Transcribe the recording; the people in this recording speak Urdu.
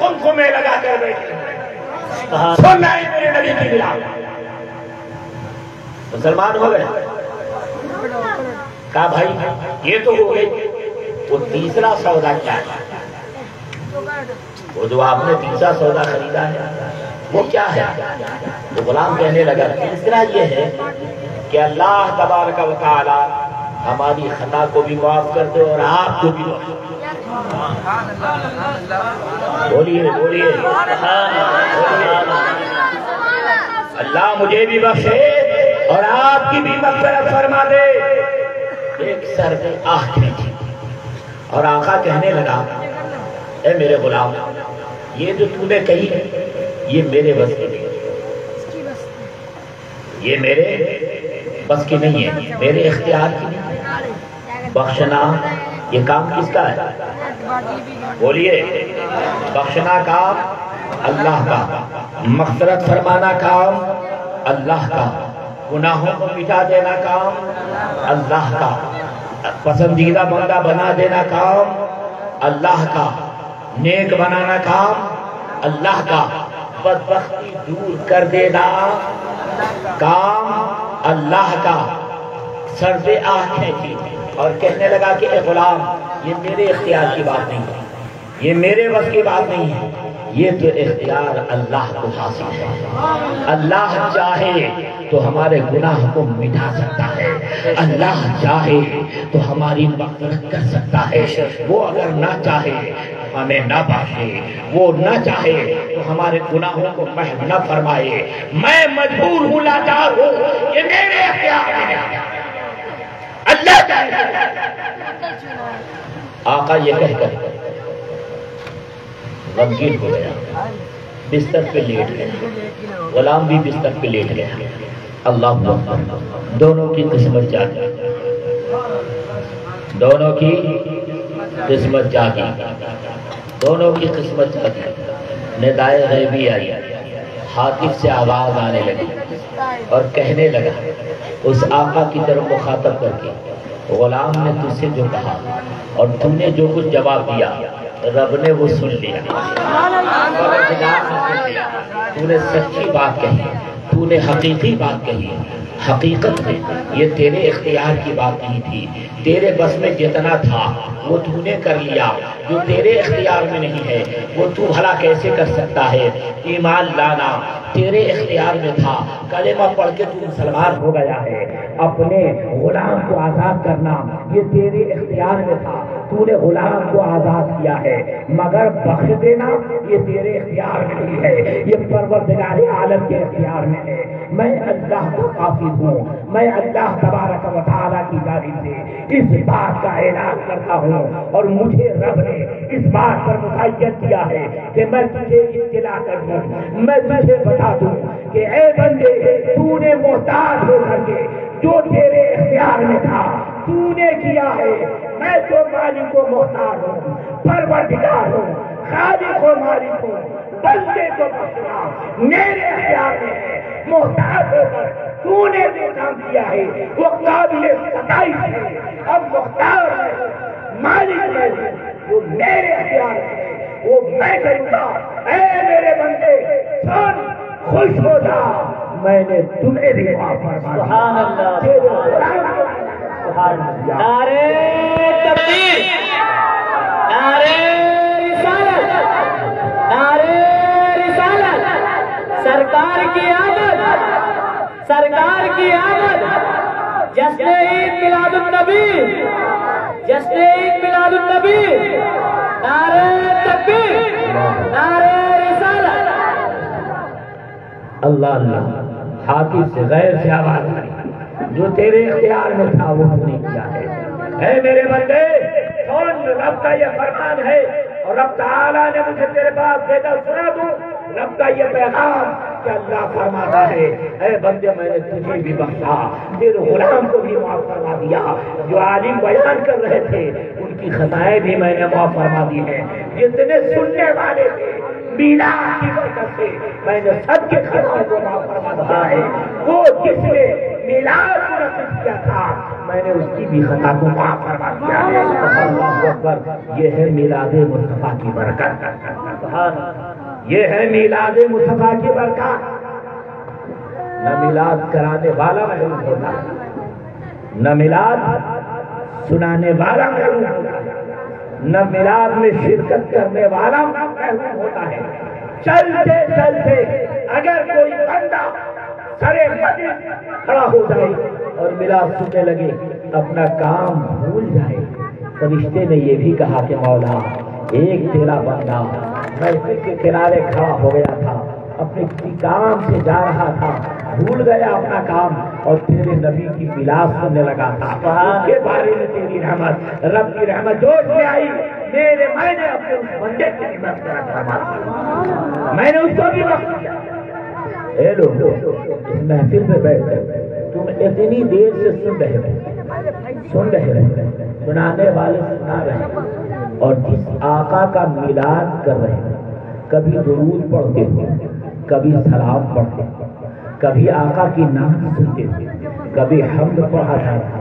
خمخمے لگا کر بیٹھے سننا ہے میرے نبی کی ملاد. مسلمان ہو گئے. کہا بھائی یہ تو ہو گئی, وہ تیسرا سودا کیا ہے؟ وہ جو آپ نے تیسرا سودا خریدا ہے وہ کیا ہے؟ وہ غلام کہنے لگا تیسرا یہ ہے کہ اللہ تبارک و تعالی ہماری خطا کو بھی معاف کر دے اور آپ کو بھی معاف کر دے. بولیے بولیے اللہ مجھے بھی بخشے اور آپ کی بھی مغفرت فرما دے. ایک سر میں آہ کھینچی اور آقا کہنے لگا اے میرے غلام یہ جو تو نے کہی یہ میرے بس کی نہیں, یہ میرے بس کی نہیں ہے, میرے اختیار کی نہیں. بخشنا یہ کام کس کا ہے؟ بولیے. بخشنا کام اللہ کا, مغفرت فرمانا کام اللہ کا, گناہوں کو مٹا دینا کام اللہ کا, پسندیدہ بندہ بنا دینا کام اللہ کا, نیک بنانا کام اللہ کا, بدبختی دور کر دینا کام اللہ کا. سر سے آنکھیں کی اور کہنے لگا کہ اے غلام یہ میرے اختیار کی بات نہیں ہے, یہ میرے بس کی بات نہیں ہے, یہ تو اختیار اللہ کو حاصل ہے. اللہ چاہے تو ہمارے گناہ کو مٹا سکتا ہے, اللہ چاہے تو ہماری مغفرت کر سکتا ہے, وہ اگر نہ چاہے ہمیں نہ بخشے, وہ نہ چاہے تو ہمارے گناہوں کو محو نہ فرمائے. میں مجبور ہوں, لاچار ہوں, یہ میرے اختیار میں نہیں. اللہ چاہے. آقا یہ کہہ کر غمگین ہو گیا, بستر پہ لیٹ گیا, غلام بھی بستر پہ لیٹ گیا. اللہ اکبر. دونوں کی قسمت جاگی, دونوں کی قسمت جاگی, دونوں کی قسمت جاگی. ندائے غیبی آئی, حاطف سے آواز آنے لگی اور کہنے لگا اس آقا کی طرف مخاطب کر کے غلام نے تجھ سے جو کہا اور تم نے جو کچھ جواب دیا رب نے وہ سن لیا. تو نے سچی بات کہی, تو نے حقیقی بات کہی. حقیقت میں یہ تیرے اختیار کی بات نہیں تھی, تیرے بس میں جتنا تھا وہ تو نے کر لیا. جو تیرے اختیار میں نہیں ہے وہ تو بھلا کیسے کر سکتا ہے؟ ایمان لانا تیرے اختیار میں تھا, کلمہ پڑھ کے تو مسلمان ہو گیا ہے. اپنے غلام کو آزاد کرنا یہ تیرے اختیار میں تھا, تو نے غلام کو آزاد کیا ہے, مگر بخش دینا یہ تیرے اختیار میں نہیں ہے, یہ پروردگار عالم کے اختیار میں ہے. میں اللہ کا قاصد ہوں, میں اللہ تبارک و تعالیٰ کی جانب سے اس بات کا اعلان کرتا ہوں اور مجھے رب نے اس بات پر مساعدت کیا ہے کہ میں تجھے اطلاع کر دوں, میں تجھے بتا دوں کہ اے بندے تو نے محتاج ہو کر کے جو تیرے اختیار میں تھا تو نے کیا ہے. میں تو مالک و محتاج ہوں, پروردگار ہوں, خالق و مالک ہوں, بندے کو بخشنا میرے اختیار میں ہے. محتاج ہو کر تو نے جو کام کیا ہے وہ قابل ستائش ہے. اب مختار ہے, مالک ہے, وہ میرے اختیار میں ہے, وہ میں کروں گا. اے میرے بندے سن, خوش ہو جا, میں نے تمہیں بھی معاف فرما دیا. نعرے تکبیر, نعرے رسالت, نعرے رسالت. سرکار کی آمد, سرکار کی آمد. جشن عید میلاد النبی, جشن عید میلاد النبی. نعرے تکبیر, نعرے رسالت. اللہ اللہ. حاطف سے غیر سے آواز آئی, جو تیرے اختیار میں تھا وہ تو نے کیا ہے. اے میرے بندے سن, رب کا یہ فرمان ہے اور رب تعالیٰ نے مجھے تیرے پاس بھیجا, سنا دوں رب کا یہ پیغام کہ اللہ فرماتا ہے اے بندے میں نے تجھے بھی بخشا, تیرے غلام کو بھی معاف فرما دیا. جو عالم بیان کر رہے تھے ان کی خطائیں بھی میں نے معاف فرما دی ہیں. جتنے سننے والے تھے میلاد کی برکت سے میں نے سب کے خطاؤں کو معاف فرما دیا ہے. وہ جس نے میلاد منعقد کیا تھا، میں نے اس کی بھی خطا کو معاف فرما دیا ہے۔ اللہ اکبر، یہ ہے میلاد مصطفیٰ کی برکت، یہ ہے میلاد مصطفیٰ کی برکت۔ نہ میلاد کرانے والا محروم ہوتا، نہ میلاد سنانے والا محروم ہوتا، نہ میلاد میں شرکت کرنے والا محروم ہوتا ہے۔ چلتے چلتے اگر کوئی بندہ سرے مجلس کھڑا ہو جائے اور میلاد سننے لگے، اپنا کام بھول جائے۔ فرشتے نے یہ بھی کہا کہ مولا، ایک تیرا بندہ محفل کے کنارے کھڑا ہو گیا تھا، اپنے کسی کام سے جا رہا تھا، بھول گیا اپنا کام اور تیرے نبی کی میلاد سننے لگا تھا، اس کے بارے میں تیری رحمت، رب کی رحمت جوش میں آئی، میں نے اپنے اس بندے کی رحمت کرا، میں نے اس کو بھی بخش دیا۔ اے لوگ، اس محفل میں بیٹھ کر تم اتنی دیر سے سن رہے ہیں، سنانے والے سنا رہے ہیں، اور جس آقا کا میلاد کر رہے ہیں، کبھی درود پڑھتے ہوئے، کبھی سلام پڑھتے، کبھی آقا کی نعت سنتے، کبھی حمد پڑھا جاتا،